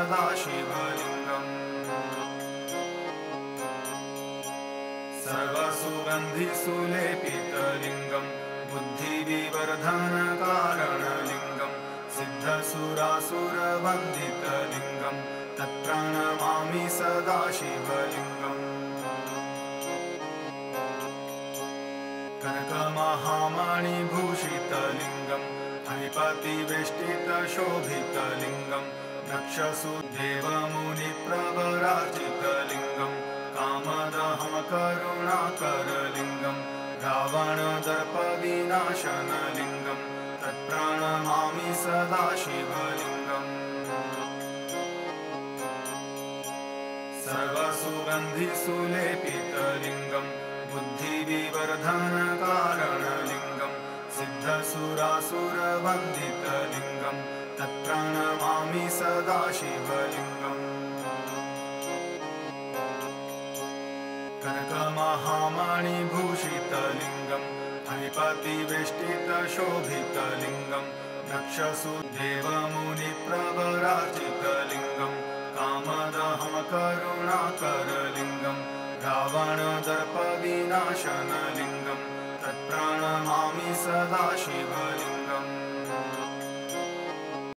सदाशिवलिङ्गम् सर्वसुगन्धिसुलेपितलिङ्गम् बुद्धिविवर्धनकारणलिङ्गम् सिद्धसुरासुरवन्दितलिङ्गम् तत्प्रणमामि सदाशिवलिङ्गम् कनकमहामणिभूषितलिङ्गम् फणिपतिवेष्टितशोभितलिङ्गम् दक्षसुदेवमुनिप्रवराजितलिङ्गम् कामदहं करुणाकरलिङ्गम् रावणदर्पविनाशनलिङ्गम् तत्प्रणमामि सदाशिवलिङ्गम् सर्वसुगन्धिसुलेपितलिङ्गम् बुद्धिविवर्धनकारणलिङ्गम् सिद्धसुरासुरवन्दितलिङ्गम् तत्प्रणमामि सदाशिवलिङ्गम् कनकमहामणिभूषितलिङ्गम् फणिपतिवेष्टितशोभितलिङ्गम् दक्षसुदेवमुनिप्रवराजितलिङ्गम् कामदहं करुणाकरलिङ्गम् रावणदर्पविनाशनलिङ्गम् तत्प्रणमामि सदाशिवलिङ्गम्